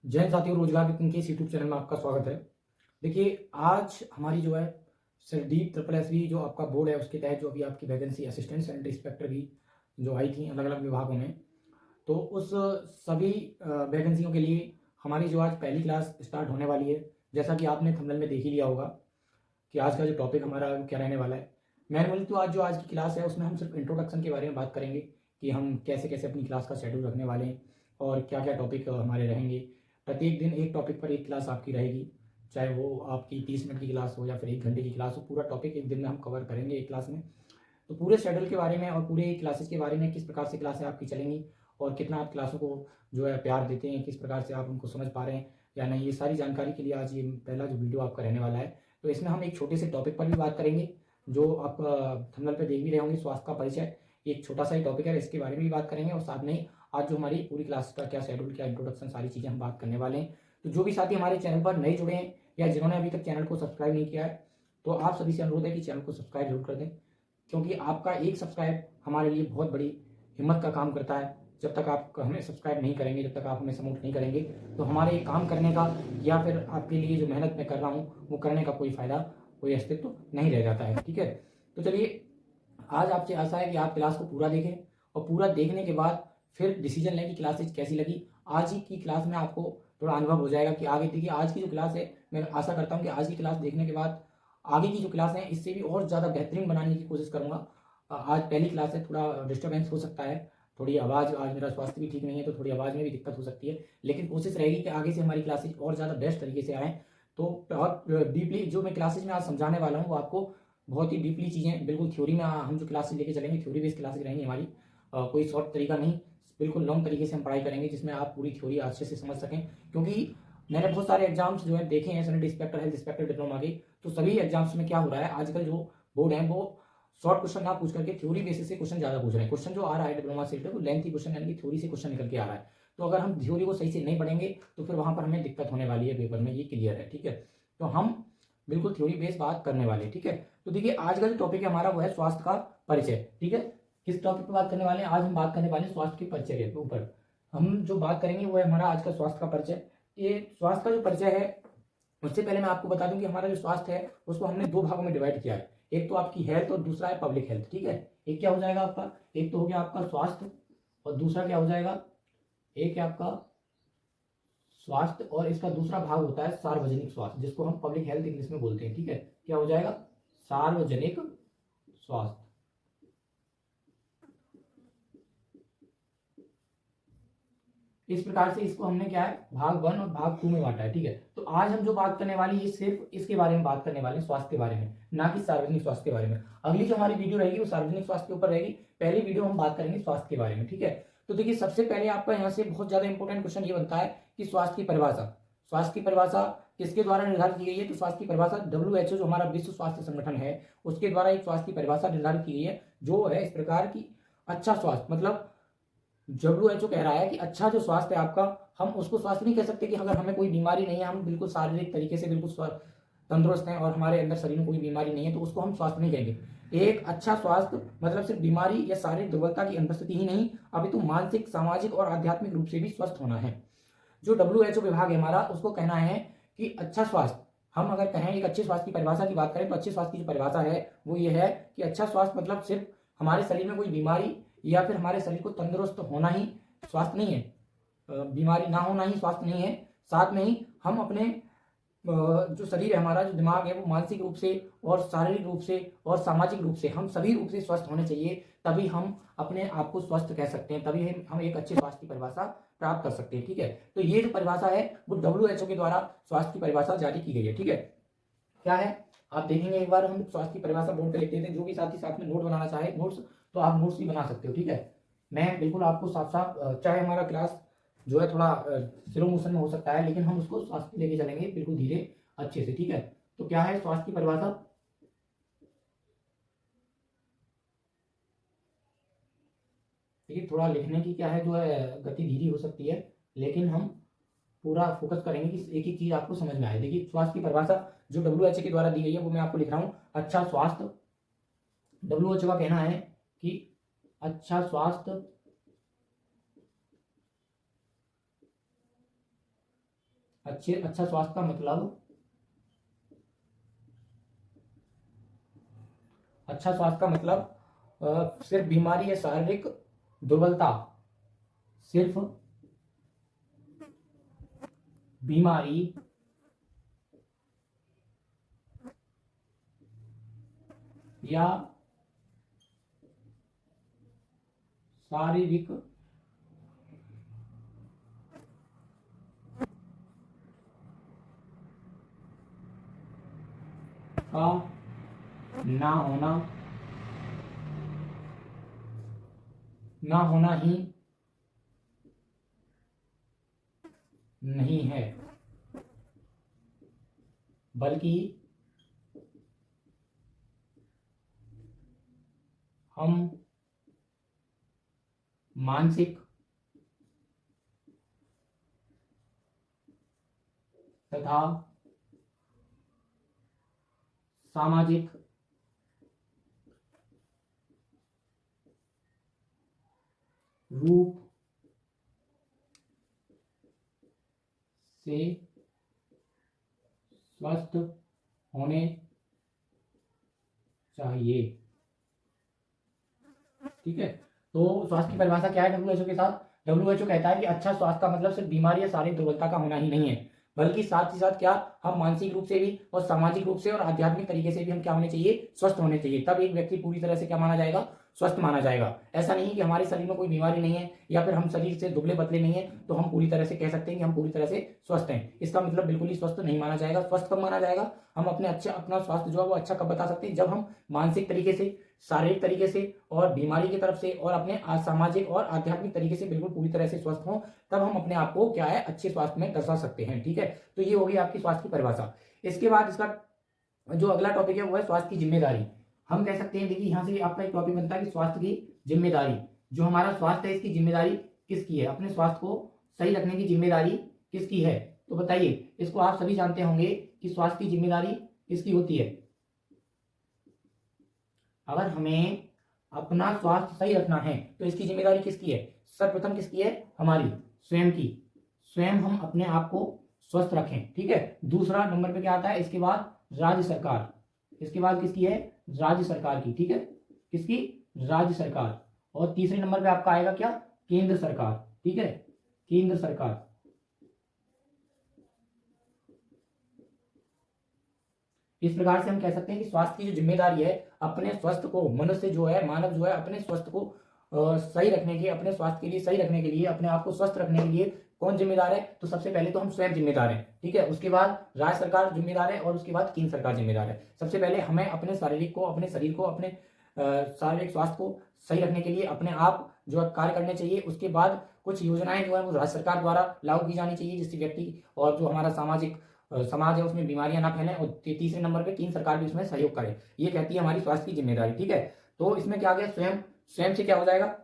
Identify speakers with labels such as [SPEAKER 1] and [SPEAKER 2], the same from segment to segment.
[SPEAKER 1] जय साथियों, रोजगार विपिन के यूट्यूब चैनल में आपका स्वागत है। देखिए, आज हमारी जो है सरदीप ट्रिपल एसवी जो आपका बोर्ड है उसके तहत जो अभी आपकी वैकेंसी असिस्टेंट सेंटर इंस्पेक्टर की जो आई थी अलग अलग विभागों में, तो उस सभी वैकेंसियों के लिए हमारी जो आज पहली क्लास स्टार्ट होने वाली है। जैसा कि आपने थंबनेल में देख ही लिया होगा कि आज का जो टॉपिक हमारा क्या रहने वाला है। मैनुअली तो आज की क्लास है उसमें हम सिर्फ इंट्रोडक्शन के बारे में बात करेंगे कि हम कैसे कैसे अपनी क्लास का शेड्यूल रखने वाले हैं और क्या क्या टॉपिक हमारे रहेंगे। प्रत्येक दिन एक टॉपिक पर एक क्लास आपकी रहेगी, चाहे वो आपकी 30 मिनट की क्लास हो या फिर 1 घंटे की क्लास हो। पूरा टॉपिक एक दिन में हम कवर करेंगे एक क्लास में। तो पूरे शेड्यूल के बारे में और पूरे क्लासेस के बारे में, किस प्रकार से क्लासें आपकी चलेंगी और कितना आप क्लासों को जो है प्यार देते हैं, किस प्रकार से आप उनको समझ पा रहे हैं या नहीं, ये सारी जानकारी के लिए आज ये पहला जो वीडियो आपका रहने वाला है। तो इसमें हम एक छोटे से टॉपिक पर भी बात करेंगे जो आप थंबनेल पे देख भी रहे होंगे, स्वास्थ्य का परिचय। एक छोटा सा ही टॉपिक है, इसके बारे में भी बात करेंगे और साथ में ही आज जो हमारी पूरी क्लास का क्या शेड्यूल, क्या इंट्रोडक्शन, सारी चीज़ें हम बात करने वाले हैं। तो जो भी साथी हमारे चैनल पर नए जुड़े हैं या जिन्होंने अभी तक चैनल को सब्सक्राइब नहीं किया है, तो आप सभी से अनुरोध है कि चैनल को सब्सक्राइब जरूर कर दें, क्योंकि आपका एक सब्सक्राइब हमारे लिए बहुत बड़ी हिम्मत का काम करता है। जब तक आप हमें सब्सक्राइब नहीं करेंगे, जब तक आप हमें सपोर्ट नहीं करेंगे, तो हमारे काम करने का या फिर आपके लिए जो मेहनत मैं कर रहा हूँ वो करने का कोई फ़ायदा, कोई अस्तित्व नहीं रह जाता है। ठीक है, तो चलिए, आज आपसे आशा है कि आप क्लास को पूरा देखें और पूरा देखने के बाद फिर डिसीजन लें कि क्लासेज कैसी लगी। आज ही की क्लास में आपको थोड़ा अनुभव हो जाएगा कि आगे, देखिए आज की जो क्लास है, मैं आशा करता हूँ कि आज की क्लास देखने के बाद आगे की जो क्लास है इससे भी और ज़्यादा बेहतरीन बनाने की कोशिश करूँगा। आज पहली क्लास है, थोड़ा डिस्टर्बेंस हो सकता है, थोड़ी आवाज़, आज मेरा स्वास्थ्य भी ठीक नहीं है तो थोड़ी आवाज़ में भी दिक्कत हो सकती है, लेकिन कोशिश रहेगी कि आगे से हमारी क्लासेज और ज़्यादा बेस्ट तरीके से आएँ। तो बहुत डीपली जो मैं क्लासेज में आज समझाने वाला हूँ वो आपको बहुत ही डीपली चीज़ें, बिल्कुल थ्योरी में हम जो क्लासेज लेके चलेंगे, थ्योरी बेस्ड क्लासेज रहेंगी हमारी। कोई शॉर्ट तरीका नहीं, बिल्कुल लॉन्ग तरीके से हम पढ़ाई करेंगे जिसमें आप पूरी थ्योरी अच्छे से समझ सकें। क्योंकि मैंने बहुत सारे एग्जाम्स जो है देखे हैं, sanitary inspector, health inspector, diploma के, तो सभी एग्जाम्स में क्या हो रहा है आजकल जो बोर्ड है वो शॉर्ट क्वेश्चन ना पूछ करके थ्योरी बेसिस से क्वेश्चन ज़्यादा पूछ रहे हैं। क्वेश्चन जो आ रहा है डिप्लोमा से वो लेंथी क्वेश्चन, यानी कि थ्योरी से क्वेश्चन निकल के आ रहा है। तो अगर हम थ्योरी को सही से नहीं पढ़ेंगे तो फिर वहाँ पर हमें दिक्कत होने वाली है पेपर में, ये क्लियर है। ठीक है, तो हम बिल्कुल थ्योरी बेस्ड बात करने वाले हैं। ठीक है, तो देखिए आज का जो टॉपिक है हमारा वो है स्वास्थ्य का परिचय। ठीक है, किस टॉपिक पर बात करने वाले हैं? आज हम बात करने वाले हैं स्वास्थ्य के परिचय के ऊपर। हम जो बात करेंगे वो है हमारा आज का स्वास्थ्य का परिचय। ये स्वास्थ्य का जो परिचय है, उससे पहले मैं आपको बता दूं कि हमारा जो स्वास्थ्य है उसको हमने दो भागों में डिवाइड किया है। एक तो आपकी हेल्थ और दूसरा है पब्लिक हेल्थ। ठीक है, एक क्या हो जाएगा आपका, एक तो हो गया आपका स्वास्थ्य और दूसरा क्या हो जाएगा, एक है आपका स्वास्थ्य और इसका दूसरा भाग होता है सार्वजनिक स्वास्थ्य, जिसको हम पब्लिक हेल्थ इंग्लिश में बोलते हैं। ठीक है, क्या हो जाएगा, सार्वजनिक स्वास्थ्य। इस प्रकार से इसको हमने क्या है, भाग 1 और भाग 2 में बांटा है। ठीक है, तो आज हम जो बात करने वाली है सिर्फ इसके बारे में बात करने वाले हैं, स्वास्थ्य के बारे में, ना कि सार्वजनिक स्वास्थ्य के बारे में। अगली जो हमारी वीडियो रहेगी वो सार्वजनिक स्वास्थ्य के ऊपर रहेगी, पहली वीडियो हम बात करेंगे स्वास्थ्य के बारे में। ठीक है, तो देखिए सबसे पहले आपका यहाँ से बहुत ज्यादा इंपॉर्टेंट क्वेश्चन ये बनता है कि स्वास्थ्य की परिभाषा। स्वास्थ्य की परिभाषा किसके द्वारा निर्धारित की गई है? तो स्वास्थ्य की परिभाषा WHO जो हमारा विश्व स्वास्थ्य संगठन है उसके द्वारा एक स्वास्थ्य की परिभाषा निर्धारित की गई है, जो है इस प्रकार की, अच्छा स्वास्थ्य मतलब WHO कह रहा है कि अच्छा जो स्वास्थ्य है आपका, हम उसको स्वास्थ्य नहीं कह सकते कि अगर हमें कोई बीमारी नहीं है, हम बिल्कुल शारीरिक तरीके से बिल्कुल तंदुरुस्त हैं और हमारे अंदर शरीर में कोई बीमारी नहीं है, तो उसको हम स्वास्थ्य नहीं कहेंगे। एक अच्छा स्वास्थ्य मतलब सिर्फ बीमारी या शारीरिक दुर्बलता की अनुपस्थिति ही नहीं, अपितु मानसिक, सामाजिक और आध्यात्मिक रूप से भी स्वस्थ होना है। जो WHO विभाग है हमारा, उसको कहना है कि अच्छा स्वास्थ्य, हम अगर कहें एक अच्छे स्वास्थ्य की परिभाषा की बात करें तो अच्छे स्वास्थ्य की जो परिभाषा है वो ये है कि अच्छा स्वास्थ्य मतलब सिर्फ हमारे शरीर में कोई बीमारी या फिर हमारे शरीर को तंदुरुस्त होना ही स्वास्थ्य नहीं है, बीमारी ना होना ही स्वास्थ्य नहीं है। साथ में ही हम अपने जो शरीर है हमारा, जो दिमाग है, वो मानसिक रूप से और शारीरिक रूप से और सामाजिक रूप से, हम सभी रूप से स्वस्थ होने चाहिए, तभी हम अपने आप को स्वस्थ कह सकते हैं, तभी हम एक अच्छे स्वास्थ्य की परिभाषा प्राप्त कर सकते हैं। ठीक है, तो ये जो परिभाषा है वो WHO के द्वारा स्वास्थ्य की परिभाषा जारी की गई है। ठीक है, क्या है आप देखेंगे, एक बार हम स्वास्थ्य की परिभाषा बोर्ड पे लिख देते हैं, जो भी साथी साथ में नोट बनाना चाहे नोट्स, तो आप नोट्स भी बना सकते हो। ठीक है, मैं बिल्कुल आपको साफ साफ, चाहे हमारा क्लास जो है थोड़ा स्लो मोशन में हो सकता है, लेकिन हम उसको स्वास्थ्य लेके चलेंगे बिल्कुल धीरे अच्छे से। ठीक है, तो क्या है स्वास्थ्य की परिभाषा, देखिए थोड़ा लिखने की क्या है जो है गति धीरे हो सकती है, लेकिन हम पूरा फोकस करेंगे कि एक एक चीज आपको समझ में आए। देखिए स्वास्थ्य की परिभाषा जो WHO के द्वारा दी गई है वो मैं आपको लिख रहा हूँ। अच्छा स्वास्थ्य, WHO का कहना है कि अच्छा स्वास्थ्य अच्छा स्वास्थ्य का मतलब, अच्छा स्वास्थ्य का मतलब सिर्फ बीमारी या शारीरिक दुर्बलता, सिर्फ बीमारी या शारीरिक का ना होना, ना होना ही नहीं है, बल्कि हम मानसिक तथा सामाजिक रूप से स्वस्थ होने चाहिए। ठीक है, तो स्वास्थ्य की परिभाषा क्या है डब्ल्यूएचओ के साथ? डब्ल्यूएचओ कहता है कि अच्छा स्वास्थ्य का मतलब सिर्फ बीमारी या शारीरिक दुर्बलता का होना ही नहीं है, बल्कि साथ ही साथ क्या, हम मानसिक रूप से भी और सामाजिक रूप से और आध्यात्मिक तरीके से भी हम क्या होने चाहिए, स्वस्थ होने चाहिए। तब एक व्यक्ति पूरी तरह से क्या माना जाएगा, स्वस्थ माना जाएगा। ऐसा नहीं कि हमारे शरीर में कोई बीमारी नहीं है या फिर हम शरीर से दुबले पतले नहीं है तो हम पूरी तरह से कह सकते हैं कि हम पूरी तरह से स्वस्थ हैं। इसका मतलब बिल्कुल ही स्वस्थ नहीं माना जाएगा। स्वस्थ कब माना जाएगा, हम अपना स्वास्थ्य जो है वो अच्छा कब बता सकते हैं, जब हम मानसिक तरीके से, शारीरिक तरीके से और बीमारी की तरफ से और अपने सामाजिक और आध्यात्मिक तरीके से बिल्कुल पूरी तरह से स्वस्थ हों, तब हम अपने आप को क्या है, अच्छे स्वास्थ्य में दर्शा सकते हैं। ठीक है, तो ये होगी आपकी स्वास्थ्य की परिभाषा। इसके बाद इसका जो अगला टॉपिक है वो है स्वास्थ्य की जिम्मेदारी। हम कह सकते हैं, देखिए यहाँ से आपका एक टॉपिक बनता है कि स्वास्थ्य की जिम्मेदारी, जो हमारा स्वास्थ्य है इसकी जिम्मेदारी किसकी है, अपने स्वास्थ्य को सही रखने की जिम्मेदारी किसकी है। तो बताइए, इसको आप सभी जानते होंगे कि स्वास्थ्य की जिम्मेदारी किसकी होती है। अगर हमें अपना स्वास्थ्य सही रखना है तो इसकी जिम्मेदारी किसकी है, सर्वप्रथम किसकी है, हमारी स्वयं की। स्वयं हम अपने आप को स्वस्थ रखें। ठीक है, दूसरा नंबर पे क्या आता है, इसके बाद राज्य सरकार, इसके बाद किसकी है, राज्य सरकार की। ठीक है, किसकी, राज्य सरकार। और तीसरे नंबर पे आपका आएगा क्या, केंद्र सरकार। ठीक है, केंद्र सरकार। इस प्रकार से हम कह सकते हैं कि स्वास्थ्य की जो जिम्मेदारी है, अपने स्वास्थ्य को, मनुष्य जो है, मानव जो है, अपने स्वास्थ्य को सही रखने के, अपने स्वास्थ्य के लिए सही रखने के लिए, अपने आप को स्वस्थ रखने के लिए कौन जिम्मेदार है, तो सबसे पहले तो हम स्वयं जिम्मेदार हैं। ठीक है, उसके बाद राज्य सरकार जिम्मेदार है और उसके बाद केंद्र सरकार जिम्मेदार है। सबसे पहले हमें अपने शारीरिक को, अपने शरीर को, अपने शारीरिक स्वास्थ्य को सही रखने के लिए अपने आप जो है कार्य करने चाहिए। उसके बाद कुछ योजनाएं जो है वो राज्य सरकार द्वारा लागू की जानी चाहिए, जिससे व्यक्ति और जो हमारा सामाजिक समाज है उसमें बीमारियां ना फैलें। और तीसरे नंबर पे केंद्र सरकार भी उसमें सहयोग करे। ये कहती है हमारी स्वास्थ्य की जिम्मेदारी। ठीक है, तो इसमें क्या आ गया, स्वयं, स्वयं से क्या हो जाएगा,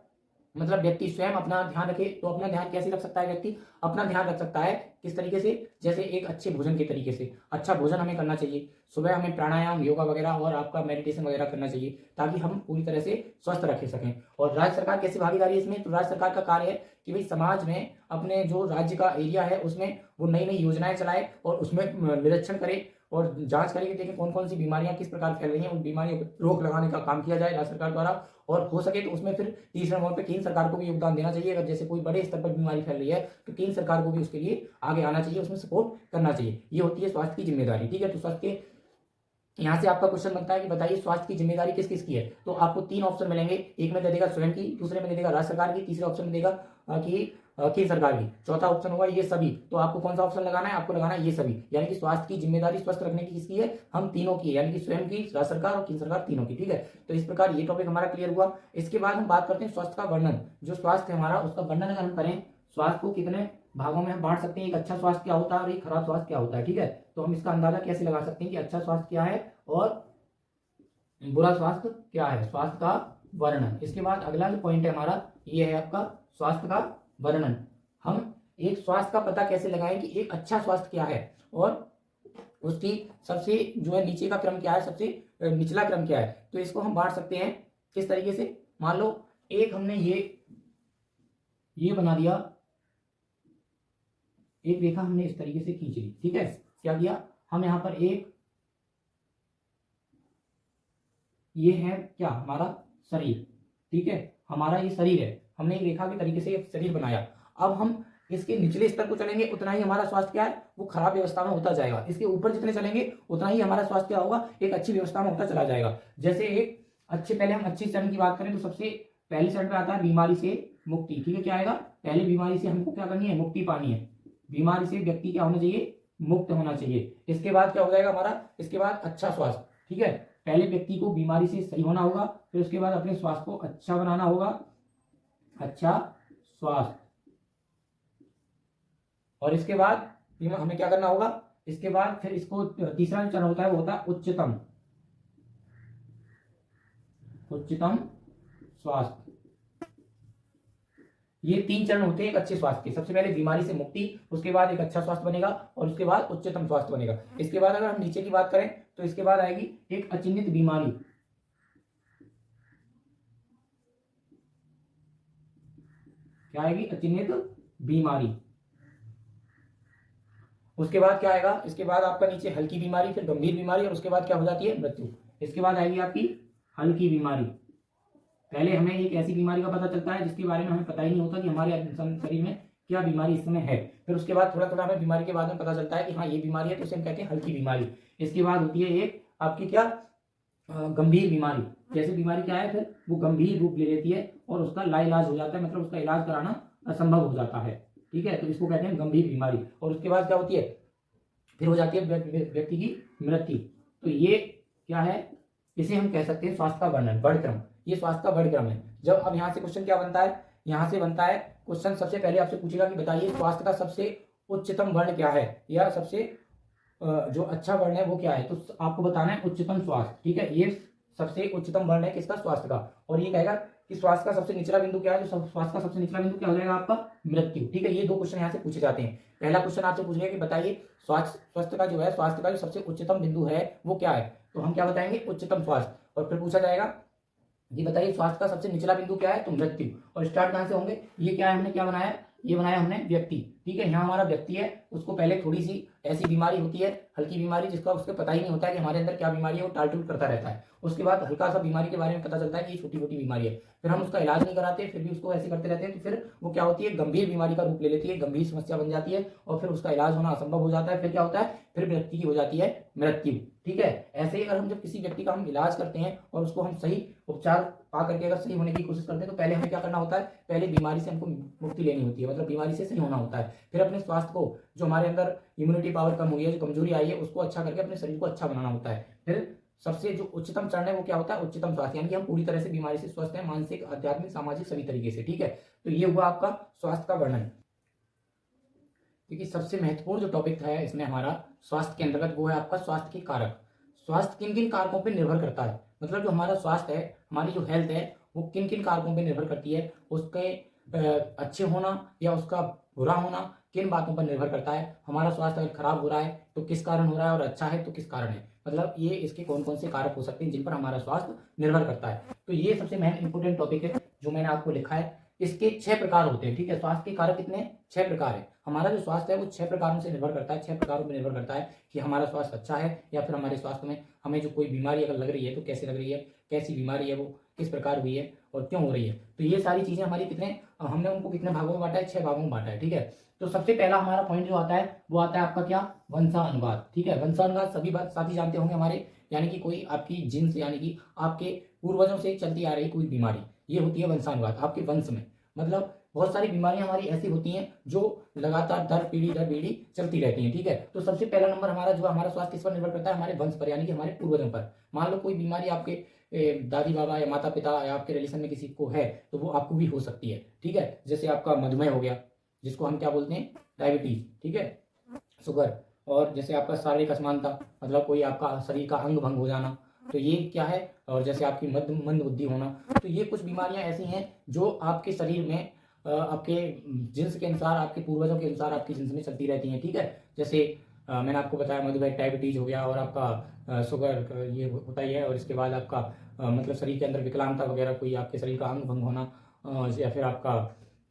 [SPEAKER 1] मतलब व्यक्ति स्वयं अपना ध्यान रखे। तो अपना ध्यान कैसे रख सकता है व्यक्ति, अपना ध्यान रख सकता है किस तरीके से, जैसे एक अच्छे भोजन के तरीके से। अच्छा भोजन हमें करना चाहिए, सुबह हमें प्राणायाम, योगा वगैरह और आपका मेडिटेशन वगैरह करना चाहिए, ताकि हम पूरी तरह से स्वस्थ रख सकें। और राज्य सरकार कैसे भागीदारी है इसमें, तो राज्य सरकार का कार्य है कि भाई समाज में, अपने जो राज्य का एरिया है उसमें वो नई नई योजनाएं चलाए और उसमें निरीक्षण करे और जांच करें कि देखें कौन कौन सी बीमारियां किस प्रकार फैल रही हैं, उन बीमारियों पर रोक लगाने का काम किया जाए राज्य सरकार द्वारा। और हो सके तो उसमें फिर तीसरे नंबर पे केंद्र सरकार को भी योगदान देना चाहिए। अगर जैसे कोई बड़े स्तर पर बीमारी फैल रही है तो केंद्र सरकार को भी उसके लिए आगे आना चाहिए, उसमें सपोर्ट करना चाहिए। ये होती है स्वास्थ्य की जिम्मेदारी। ठीक है, तो स्वास्थ्य के यहाँ से आपका क्वेश्चन बनता है कि बताइए स्वास्थ्य की जिम्मेदारी किस किस की है। तो आपको तीन ऑप्शन मिलेंगे, एक में दे देगा स्वयं की, दूसरे में दे देगा राज्य सरकार की, तीसरे ऑप्शन में देगा कि केंद्र सरकार की, चौथा ऑप्शन होगा ये सभी। तो आपको कौन सा ऑप्शन लगाना है, आपको लगाना है ये सभी। यानी कि स्वास्थ्य की जिम्मेदारी स्वस्थ रखने की किसकी है, हम तीनों की है, यानी कि स्वयं की, राज्य सरकार और केंद्र सरकार, तीनों की। ठीक है, तो इस प्रकार ये टॉपिक हमारा क्लियर हुआ। इसके बाद हम बात करते हैं स्वास्थ्य का वर्णन। जो स्वास्थ्य हमारा, उसका वर्णन अगर हम करें, स्वास्थ्य को कितने भागों में हम बांट सकते हैं, एक अच्छा स्वास्थ्य क्या होता है और एक खराब स्वास्थ्य क्या होता है। ठीक है, तो हम इसका अंदाजा कैसे लगा सकते हैं कि अच्छा स्वास्थ्य क्या है और बुरा स्वास्थ्य क्या है, स्वास्थ्य का वर्णन। इसके बाद अगला जो पॉइंट है हमारा, ये है आपका स्वास्थ्य का वर्णन। हम एक स्वास्थ्य का पता कैसे लगाएं कि एक अच्छा स्वास्थ्य क्या है और उसकी सबसे जो है नीचे का क्रम क्या है, सबसे निचला क्रम क्या है। तो इसको हम बांट सकते हैं किस तरीके से, मान लो एक हमने ये बना दिया एक रेखा हमने इस तरीके से खींच ली, ठीक है। क्या किया हम यहाँ पर एक, ये है क्या हमारा शरीर, ठीक है, हमारा ये शरीर है, हमने एक रेखा के तरीके से एक शरीर बनाया। अब हम इसके निचले स्तर को चलेंगे उतना ही हमारा स्वास्थ्य क्या है वो खराब व्यवस्था में होता जाएगा, इसके ऊपर जितने चलेंगे उतना ही हमारा स्वास्थ्य क्या होगा एक अच्छी व्यवस्था में होता चला जाएगा। जैसे एक अच्छे, पहले हम अच्छे चरण की बात करें तो सबसे पहले चरण पे आता है बीमारी से मुक्ति, ठीक है। क्या आएगा, पहले बीमारी से हमको क्या करनी है, मुक्ति पानी है, बीमारी से व्यक्ति क्या होना चाहिए, मुक्त होना चाहिए। इसके बाद क्या हो जाएगा हमारा, इसके बाद अच्छा स्वास्थ्य, ठीक है। पहले व्यक्ति को बीमारी से सही होना होगा, फिर उसके बाद अपने स्वास्थ्य को अच्छा बनाना होगा, अच्छा स्वास्थ्य, और इसके बाद हमें क्या करना होगा, इसके बाद फिर इसको तीसरा जो चरण होता है वो होता है उच्चतम, उच्चतम स्वास्थ्य। ये 3 चरण होते हैं एक अच्छे स्वास्थ्य के। सबसे पहले बीमारी से मुक्ति, उसके बाद एक अच्छा स्वास्थ्य बनेगा, और उसके बाद उच्चतम स्वास्थ्य बनेगा। इसके बाद अगर हम नीचे की बात करें तो इसके बाद आएगी एक अचिन्हित बीमारी, क्या आएगी, अचिन्हित बीमारी। उसके बाद क्या आएगा, इसके बाद आपका नीचे हल्की बीमारी, फिर गंभीर बीमारी, और उसके बाद क्या हो जाती है, मृत्यु। इसके बाद आएगी आपकी हल्की बीमारी। पहले हमें एक ऐसी बीमारी का पता चलता है जिसके बारे में हमें पता ही नहीं होता कि हमारे शरीर में क्या बीमारी इस समय है, फिर उसके बाद थोड़ा थोड़ा हमें बीमारी के बाद में पता चलता है कि हाँ ये बीमारी है, तो इसे हम कहते हैं हल्की बीमारी। इसके बाद होती है एक आपकी क्या, गंभीर बीमारी। जैसे बीमारी क्या है, फिर वो गंभीर रूप ले लेती है और उसका लाइलाज हो जाता है, मतलब उसका इलाज कराना असंभव हो जाता है, ठीक है, तो इसको कहते हैं गंभीर बीमारी। और उसके बाद क्या होती है, फिर हो जाती है व्यक्ति की मृत्यु। तो ये क्या है, इसे हम कह सकते हैं स्वास्थ्य का वर्णन, वर्णक्रम। ये स्वास्थ्य का वर्णक्रम है। जब अब यहाँ से क्वेश्चन क्या बनता है, यहाँ से बनता है क्वेश्चन सबसे पहले आपसे पूछेगा कि बताइए स्वास्थ्य का सबसे उच्चतम वर्ण क्या है, या सबसे जो अच्छा वर्ण है वो क्या है। तो आपको बताना है उच्चतम स्वास्थ्य, ठीक है, ये सबसे उच्चतम वर्ण है किसका, स्वास्थ्य का। और ये कहेगा कि स्वास्थ्य का सबसे निचला बिंदु क्या है, जो स्वास्थ्य का सबसे निचला बिंदु क्या हो जाएगा आपका, मृत्यु, ठीक है। ये 2 क्वेश्चन यहाँ से पूछे जाते हैं। पहला क्वेश्चन आपसे पूछेगा कि बताइए स्वास्थ्य का जो है, स्वास्थ्य का जो सबसे उच्चतम बिंदु है वो क्या है, तो हम क्या बताएंगे, उच्चतम स्वास्थ्य। और फिर पूछा जाएगा ये बताइए स्वास्थ्य का सबसे निचला बिंदु क्या है, तो मृत्यु। और स्टार्ट कहां से होंगे, ये क्या है, हमने क्या बनाया, ये बनाया हमने व्यक्ति, ठीक है। यहाँ हमारा व्यक्ति है, उसको पहले थोड़ी सी ऐसी बीमारी होती है, हल्की बीमारी, जिसका उसको पता ही नहीं होता है कि हमारे अंदर क्या बीमारी है, वो टाल टूल करता रहता है। उसके बाद हल्का सा बीमारी के बारे में पता चलता है कि ये छोटी मोटी बीमारी है, फिर हम उसका इलाज नहीं कराते, फिर भी उसको ऐसे करते रहते हैं, तो फिर वो क्या होती है, गंभीर बीमारी का रूप ले लेती है, गंभीर समस्या बन जाती है, और फिर उसका इलाज होना असंभव हो जाता है। फिर क्या होता है, फिर व्यक्ति की हो जाती है मृत्यु, ठीक है। ऐसे ही अगर हम जब किसी व्यक्ति का हम इलाज करते हैं और उसको हम सही उपचार पा करके अगर सही होने की कोशिश करते हैं, तो पहले हमें क्या करना होता है, पहले बीमारी से हमको मुक्ति लेनी होती है, मतलब बीमारी से सही होना होता है। फिर अपने स्वास्थ्य को, जो हमारे अंदर इम्यूनिटी पावर कम हुई है, जो कमजोरी आई है, उसको अच्छा करके अपने शरीर को अच्छा बनाना होता है। फिर सबसे जो उच्चतम चरण है वो क्या होता है, उच्चतम स्वास्थ्य, यानी कि हम पूरी तरह से बीमारी से स्वस्थ हैं, मानसिक, आध्यात्मिक, सामाजिक, सभी तरीके से, ठीक है। तो ये हुआ आपका स्वास्थ्य का वर्णन। क्योंकि सबसे महत्वपूर्ण जो टॉपिक है इसमें हमारा स्वास्थ्य के अंतर्गत, वो है आपका स्वास्थ्य के कारक। स्वास्थ्य किन किन कारकों पर निर्भर करता है, मतलब जो हमारा स्वास्थ्य है, हमारी जो हेल्थ है, वो किन किन कारकों पर निर्भर करती है, उसके अच्छे होना या उसका बुरा होना किन बातों पर निर्भर करता है। हमारा स्वास्थ्य अगर खराब हो रहा है तो किस कारण हो रहा है, और अच्छा है तो किस कारण है, मतलब ये इसके कौन कौन से कारक हो सकते हैं जिन पर हमारा स्वास्थ्य निर्भर करता है। तो ये सबसे मेन इंपॉर्टेंट टॉपिक है जो मैंने आपको लिखा है। इसके 6 प्रकार होते हैं, ठीक है। स्वास्थ्य के कारक कितने, 6 प्रकार है। हमारा जो स्वास्थ्य है वो 6 प्रकारों से निर्भर करता है, 6 प्रकारों पर निर्भर करता है कि हमारा स्वास्थ्य अच्छा है, या फिर हमारे स्वास्थ्य में हमें जो कोई बीमारी अगर लग रही है तो कैसे लग रही है, कैसी बीमारी है, वो किस प्रकार हुई है और क्यों हो रही है। तो ये सारी चीजें हमारी कितने, हमने उनको कितने भागों में बांटा है, 6 भागों में बांटा है, ठीक है। तो सबसे पहला हमारा पॉइंट जो आता है वो आता है आपका क्या, वंशानुवाद, ठीक है। वंशानुवाद सभी बात साथी जानते होंगे हमारे, यानी कि कोई आपकी जीन्स, यानी कि आपके पूर्वजों से चलती आ रही कोई बीमारी, ये होती है वंशानुवाद, आपके वंश में। मतलब बहुत सारी बीमारियां हमारी ऐसी होती हैं जो लगातार दर पीढ़ी चलती रहती हैं, ठीक है। तो सबसे पहला नंबर हमारा जो हमारा स्वास्थ्य किस पर निर्भर करता है, हमारे वंश पर, यानी कि हमारे पूर्वजों पर। मान लो कोई बीमारी आपके दादी बाबा या माता पिता या आपके रिलेशन में किसी को है, तो वो आपको भी हो सकती है, ठीक है। जैसे आपका मधुमेह हो गया, जिसको हम क्या बोलते हैं, डायबिटीज, ठीक है, शुगर। और जैसे आपका शारीरिक असमानता, मतलब कोई आपका शरीर का अंग भंग हो जाना, तो ये क्या है। और जैसे आपकी मंद बुद्धि होना, तो ये कुछ बीमारियां ऐसी हैं जो आपके शरीर में आपके जिन्स के अनुसार, आपके पूर्वजों के अनुसार आपकी जिन्स में चलती रहती हैं, ठीक है। जैसे मैंने आपको बताया मधुमेह, डायबिटीज हो गया, और आपका शुगर, ये होता ही है। और इसके बाद आपका मतलब शरीर के अंदर विकलांगता वगैरह, कोई आपके शरीर का अंग भंग होना, या फिर आपका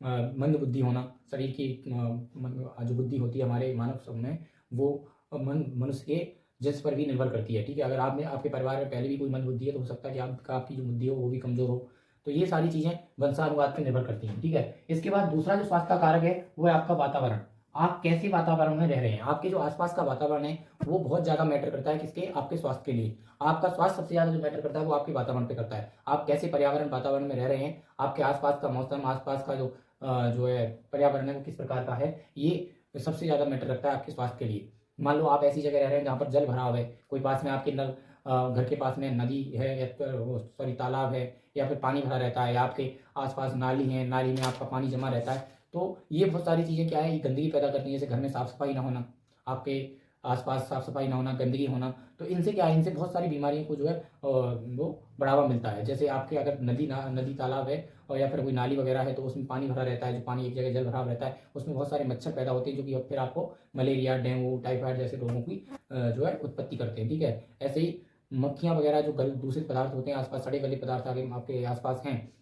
[SPEAKER 1] मंद बुद्धि होना, शरीर की जो बुद्धि होती है हमारे मानव सब में, वो मनुष्य के जिस पर भी निर्भर करती है। ठीक है, अगर आप में आपके परिवार में पहले भी कोई मंद बुद्धि है तो हो सकता है कि आपकी जो बुद्धि हो वो भी कमजोर हो। तो ये सारी चीजें वंशानुवाद पर निर्भर करती हैं। ठीक है, इसके बाद दूसरा जो स्वास्थ्य का कारक है वो है आपका वातावरण। आप कैसे वातावरण में रह रहे हैं, आपके जो आसपास का वातावरण है वो बहुत ज्यादा मैटर करता है किसके, आपके स्वास्थ्य के लिए। आपका स्वास्थ्य सबसे ज्यादा जो मैटर करता है वो आपके वातावरण पे करता है। आप कैसे वातावरण में रह रहे हैं, आपके आसपास का मौसम, आसपास का जो है पर्यावरण है वो किस प्रकार का है, ये सबसे ज्यादा मैटर रखता है आपके स्वास्थ्य के लिए। मान लो आप ऐसी जगह रह रहे हैं जहाँ पर जल भराव है, कोई पास में आपके घर के पास में नदी है या सॉरी तालाब है, या फिर पानी भरा रहता है, या आपके आसपास नाली है, नाली में आपका पानी जमा रहता है, तो ये बहुत सारी चीज़ें क्या है, ये गंदगी पैदा करती है। जैसे घर में साफ सफाई ना होना, आपके आसपास साफ सफाई ना होना, गंदगी होना, तो इनसे क्या है, इनसे बहुत सारी बीमारियों को जो है वो बढ़ावा मिलता है। जैसे आपके अगर नदी तालाब है और या फिर कोई नाली वगैरह है तो उसमें पानी भरा रहता है, जो पानी एक जगह जल भरा रहता है उसमें बहुत सारे मच्छर पैदा होते हैं, जो कि फिर आपको मलेरिया, डेंगू, टाइफाइड जैसे रोगों की जो है उत्पत्ति करते हैं। ठीक है, ऐसे ही मक्खियाँ वगैरह जो दूषित पदार्थ होते हैं आसपास, सड़े गले पदार्थ आगे आपके आसपास हैं,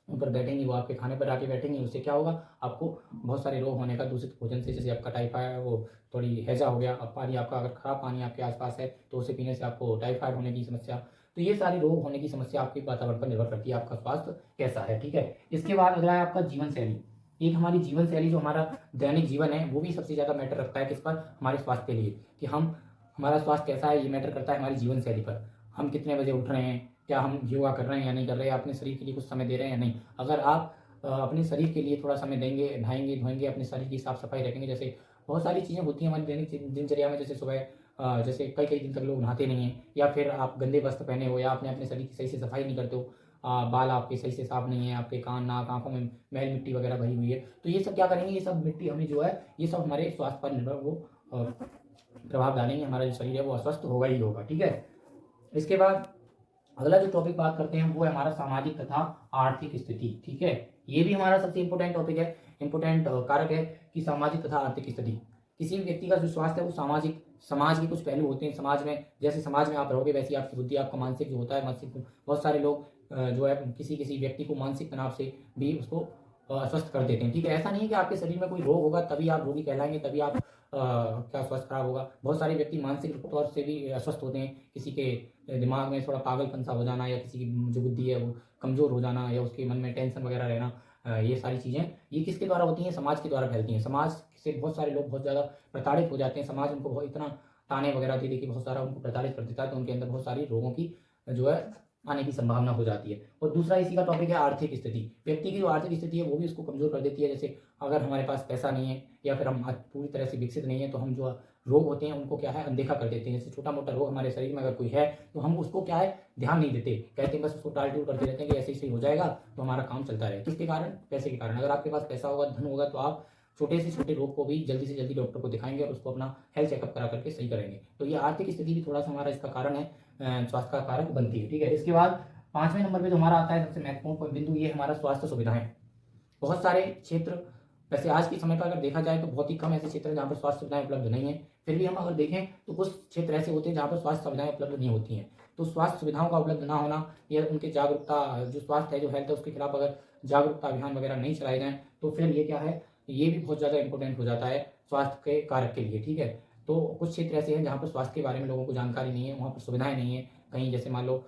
[SPEAKER 1] उन पर बैठेंगी, वो आपके खाने पर आके बैठेंगी, उससे क्या होगा, आपको बहुत सारे रोग होने का दूषित भोजन से। जैसे आपका टाइफाइड, वो थोड़ी हैजा हो गया, अब पानी आपका अगर खराब पानी आपके आसपास है तो उसे पीने से आपको टाइफाइड होने की समस्या। तो ये सारे रोग होने की समस्या आपके वातावरण पर निर्भर करती है, आपका स्वास्थ्य कैसा है। ठीक है, इसके बाद अगला है आपका जीवन शैली। एक हमारी जीवन शैली, जो हमारा दैनिक जीवन है, वो भी सबसे ज़्यादा मैटर रखता है किस पर, हमारे स्वास्थ्य के लिए, कि हमारा स्वास्थ्य कैसा है, ये मैटर करता है हमारी जीवन शैली पर। हम कितने बजे उठ रहे हैं, क्या हम योगा कर रहे हैं या नहीं कर रहे हैं, अपने शरीर के लिए कुछ समय दे रहे हैं या नहीं। अगर आप अपने शरीर के लिए थोड़ा समय देंगे, नहाएंगे धोएंगे, अपने शरीर की साफ सफाई रखेंगे, जैसे बहुत सारी चीज़ें होती हैं हमारी दैनिक दिनचर्या में, जैसे सुबह जैसे कई कई दिन तक लोग नहाते नहीं हैं, या फिर आप गंदे वस्त्र पहने हो, या आपने अपने शरीर की सही से सफाई नहीं करते हो, बाल आपके सही से साफ नहीं है, आपके कान नाक आंखों में मैल मिट्टी वगैरह भरी हुई है, तो ये सब क्या करेंगे, ये सब मिट्टी हमें जो है, ये सब हमारे स्वास्थ्य पर निर्भर वो प्रभाव डालेंगे, हमारा जो शरीर है वो अस्वस्थ होगा ही होगा। ठीक है, इसके बाद अगला जो टॉपिक बात करते हैं वो है हमारा सामाजिक तथा आर्थिक स्थिति। ठीक है, ये भी हमारा सबसे इंपॉर्टेंट टॉपिक है, इंपॉर्टेंट कारक है कि सामाजिक तथा आर्थिक स्थिति। किसी भी व्यक्ति का जो स्वास्थ्य है वो समाज के कुछ पहलू होते हैं। समाज में, जैसे समाज में आप रहोगे वैसी आपकी बुद्धि, आपका मानसिक जो होता है, मानसिक बहुत सारे लोग जो है किसी किसी व्यक्ति को मानसिक तनाव से भी उसको अस्वस्थ कर देते हैं। ठीक है, ऐसा नहीं है कि आपके शरीर में कोई रोग होगा तभी आप रोगी कहलाएंगे, तभी आप क्या स्वास्थ्य खराब होगा। बहुत सारे व्यक्ति मानसिक तौर से भी अस्वस्थ होते हैं, किसी के दिमाग में थोड़ा पागलपन सा हो जाना, या किसी की जो बुद्धि है वो कमजोर हो जाना, या उसके मन में टेंशन वगैरह रहना, ये सारी चीज़ें ये किसके द्वारा होती हैं, समाज के द्वारा फैलती हैं। समाज से बहुत सारे लोग बहुत ज़्यादा प्रताड़ित हो जाते हैं, समाज उनको बहुत इतना ताने वगैरह दे दे के बहुत सारा उनको प्रताड़ित कर देता है, तो उनके अंदर बहुत सारी रोगों की जो है आने की संभावना हो जाती है। और दूसरा इसी का टॉपिक है आर्थिक स्थिति। व्यक्ति की जो आर्थिक स्थिति है वो भी उसको कमजोर कर देती है। जैसे अगर हमारे पास पैसा नहीं है, या फिर हम पूरी तरह से विकसित नहीं है, तो हम जो रोग होते हैं उनको क्या है, अनदेखा कर देते हैं। जैसे छोटा मोटा रोग हमारे शरीर में अगर कोई है तो हम उसको क्या है, ध्यान नहीं देते, कहते हैं बस उसको टाल टूल करते रहते हैं कि ऐसे ही हो जाएगा, तो हमारा काम चलता रहे। किसके कारण, पैसे के कारण। अगर आपके पास पैसा होगा, धन होगा, तो आप छोटे से छोटे रोग को भी जल्दी से जल्दी डॉक्टर को दिखाएंगे और उसको अपना हेल्थ चेकअप करा करके सही करेंगे। तो ये आर्थिक स्थिति भी थोड़ा सा हमारा इसका कारण है, स्वास्थ्य का कारक बनती है। ठीक है, इसके बाद 5वें नंबर पे जो हमारा आता है सबसे महत्वपूर्ण बिंदु, ये हमारा स्वास्थ्य सुविधाएं। बहुत सारे क्षेत्र, वैसे आज के समय पर अगर देखा जाए तो बहुत ही कम ऐसे क्षेत्र हैं जहाँ पर स्वास्थ्य सुविधाएं उपलब्ध नहीं है। फिर भी हम अगर देखें तो कुछ क्षेत्र ऐसे होते हैं जहाँ पर स्वास्थ्य सुविधाएं उपलब्ध नहीं होती हैं। तो स्वास्थ्य सुविधाओं का उपलब्ध ना होना, या उनके जागरूकता, जो स्वास्थ्य है, जो हेल्थ है, उसके खिलाफ अगर जागरूकता अभियान वगैरह नहीं चलाए जाएं, तो फिर ये क्या है, ये भी बहुत ज़्यादा इंपॉर्टेंट हो जाता है स्वास्थ्य के कारक के लिए। ठीक है, तो कुछ क्षेत्र ऐसे हैं जहाँ पर स्वास्थ्य के बारे में लोगों को जानकारी नहीं है, वहाँ पर सुविधाएं नहीं है। कहीं जैसे मान लो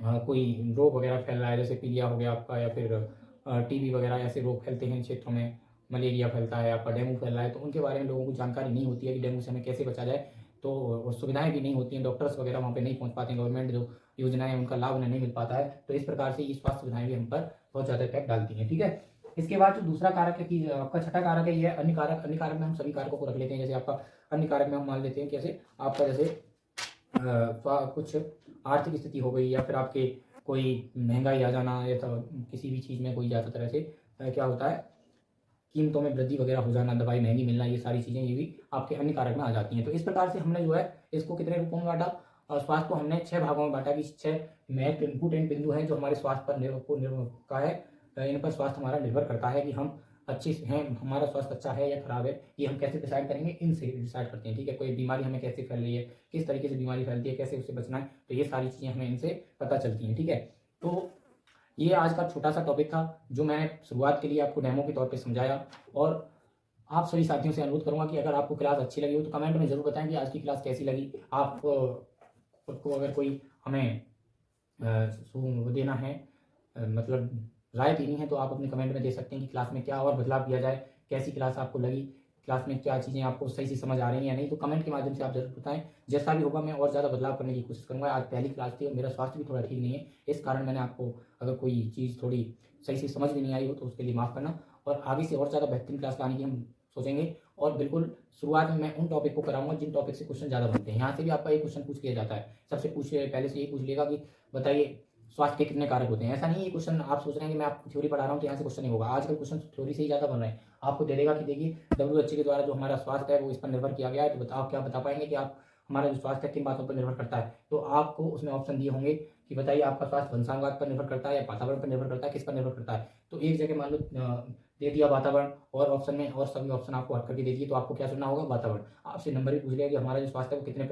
[SPEAKER 1] कोई रोग वगैरह फैल रहा है, जैसे पीलिया हो गया आपका, या फिर टीबी वगैरह, ऐसे रोग फैलते हैं क्षेत्रों में, मलेरिया फैलता है आपका, डेंगू फैल रहा है, तो उनके बारे में लोगों को जानकारी नहीं होती है कि डेंगू से हमें कैसे बचा जाए। तो सुविधाएं भी नहीं होती हैं, डॉक्टर्स वगैरह वहाँ पे नहीं पहुँच पाते हैं, गवर्नमेंट जो योजनाएं हैं उनका लाभ उन्हें नहीं मिल पाता है। तो इस प्रकार से ये स्वास्थ्य सुविधाएं भी हम पर बहुत ज़्यादा इफेक्ट डालती हैं। ठीक है, इसके बाद जो दूसरा कारक है कि आपका छठा कारक है, ये है अन्य कारक। अन्य कारक में हम सभी कारकों को रख लेते हैं। जैसे आपका अन्य कारक में हम मान लेते हैं कैसे, आपका जैसे कुछ आर्थिक स्थिति हो गई, या फिर आपके कोई महंगाई आ जाना, या तो किसी भी चीज़ में कोई ज़्यादा तरह से क्या होता है, कीमतों में वृद्धि वगैरह हो जाना, दवाई महंगी मिलना, ये सारी चीज़ें ये भी आपके अन्य कारक में आ जाती हैं। तो इस प्रकार से हमने जो है इसको कितने रूपों में बांटा, स्वास्थ्य को हमने 6 भागों में बांटा कि 6 महत्व इंपोर्टेंट बिंदु हैं जो हमारे स्वास्थ्य पर निर्भर का है। इन पर स्वास्थ्य हमारा निर्भर करता है कि हम अच्छे से हैं, हमारा स्वास्थ्य अच्छा है या खराब है, ये हम कैसे डिसाइड करेंगे, इनसे डिसाइड करते हैं। ठीक है, कोई बीमारी हमें कैसे फैल रही है, किस तरीके से बीमारी फैलती है, कैसे उससे बचना है, तो ये सारी चीज़ें हमें इनसे पता चलती हैं। ठीक है, तो ये आज का छोटा सा टॉपिक था जो मैंने शुरुआत के लिए आपको डेमो के तौर पे समझाया। और आप सभी साथियों से अनुरोध करूंगा कि अगर आपको क्लास अच्छी लगी हो तो कमेंट में ज़रूर बताएं कि आज की क्लास कैसी लगी। आप खुद को अगर कोई हमें वो देना है, मतलब राय देनी है, तो आप अपने कमेंट में दे सकते हैं कि क्लास में क्या और बदलाव किया जाए, कैसी क्लास आपको लगी, क्लास में क्या चीज़ें आपको सही से समझ आ रही हैं या नहीं। तो कमेंट के माध्यम से आप जरूर बताएं। जैसा भी होगा मैं और ज़्यादा बदलाव करने की कोशिश करूंगा। आज पहली क्लास थी और मेरा स्वास्थ्य भी थोड़ा ठीक नहीं है, इस कारण मैंने आपको अगर कोई चीज़ थोड़ी सही से समझ में नहीं आई हो तो उसके लिए माफ़ करना। और आगे से और ज़्यादा बेहतरीन क्लास लाने की हम सोचेंगे। और बिल्कुल शुरुआत में मैं उन टॉपिक को कराऊंगा जिन टॉपिक से क्वेश्चन ज़्यादा बनते हैं। यहाँ से भी आपका एक क्वेश्चन पूछ लिया जाता है, सबसे पहले से यही पूछ लेगा कि बताइए स्वास्थ्य के कितने कारक होते हैं। ऐसा नहीं है ये क्वेश्चन आप सोच रहे हैं कि मैं आपको थ्योरी पढ़ा रहा हूँ तो यहाँ से क्वेश्चन नहीं होगा। आजकल क्वेश्चन थ्योरी से ही ज़्यादा बन रहे हैं। आपको दे देगा कि देखिए WHO के द्वारा जो हमारा स्वास्थ्य है वो इस पर निर्भर किया गया है, तो बताओ क्या बता पाएंगे कि आप हमारा जो स्वास्थ्य है किन बातों पर निर्भर करता है। तो आपको उसमें ऑप्शन दिए होंगे कि बताइए आपका स्वास्थ्य वंशानुगत पर निर्भर करता है या वातावरण पर निर्भर करता है, किस पर निर्भर करता है। तो एक जगह मान लो दे दिया वातावरण और ऑप्शन में और सभी ऑप्शन आपको हट करके दे दिए, तो आपको क्या चुनना होगा? वातावरण। आपसे नंबर भी पूछ लिया कि हमारा जो स्वास्थ्य है वो कितने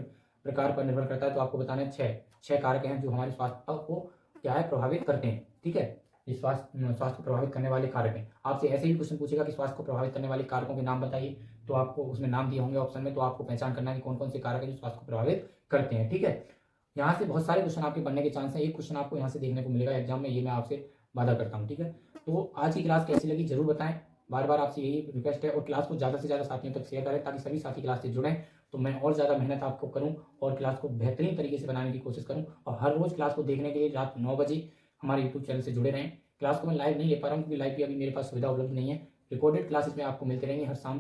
[SPEAKER 1] प्रकार पर निर्भर करता है, तो आपको बताना है छह कारक हैं जो हमारे स्वास्थ्य को क्या है प्रभावित करते हैं। ठीक है, ये स्वास्थ्य को प्रभावित करने वाले कारक हैं। आपसे ऐसे ही क्वेश्चन पूछेगा कि स्वास्थ्य को प्रभावित करने वाले कारकों के नाम बताइए, तो आपको उसमें नाम दिए होंगे ऑप्शन में, तो आपको पहचान करना है कि कौन कौन से कारक हैं जो स्वास्थ्य को प्रभावित करते हैं। ठीक है, यहाँ से बहुत सारे क्वेश्चन आपके बनने के चांस हैं। एक क्वेश्चन आपको यहाँ से देखने को मिलेगा एग्जाम में, ये मैं आपसे वादा करता हूँ। ठीक है, तो आज की क्लास कैसी लगी जरूर बताएं। बार बार आपसे यही रिक्वेस्ट है। और क्लास को ज़्यादा से ज़्यादा साथियों तक शेयर करें ताकि सभी साथी क्लास से जुड़ें, तो मैं और ज़्यादा मेहनत आपको करूँ और क्लास को बेहतरीन तरीके से बनाने की कोशिश करूँ। और हर रोज़ क्लास को देखने के लिए रात 9 बजे हमारे यूट्यूब चैनल से जुड़े रहें। क्लास को मैं लाइव नहीं ले पा रहा हूँ क्योंकि लाइव की अभी मेरे पास सुविधा उपलब्ध नहीं है। रिकॉर्डेड क्लासेस में आपको मिलते रहेंगे, हर शाम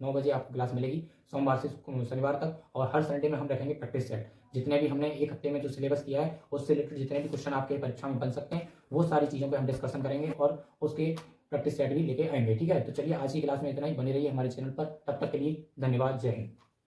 [SPEAKER 1] 9 बजे आपको क्लास मिलेगी, सोमवार से शनिवार तक। और हर संडे में हम रखेंगे प्रैक्टिस सेट। जितने भी हमने एक हफ्ते में जो सिलेबस किया है उससे रिलेटेड जितने भी क्वेश्चन आपके परीक्षा में बन सकते हैं वो सारी चीज़ों पर हम डिस्कशन करेंगे और उसके प्रैक्टिस सेट भी लेके आएंगे। ठीक है, तो चलिए आज की क्लास में इतना ही। बने रहिए हमारे चैनल पर, तब तक के लिए धन्यवाद। जय हिंद।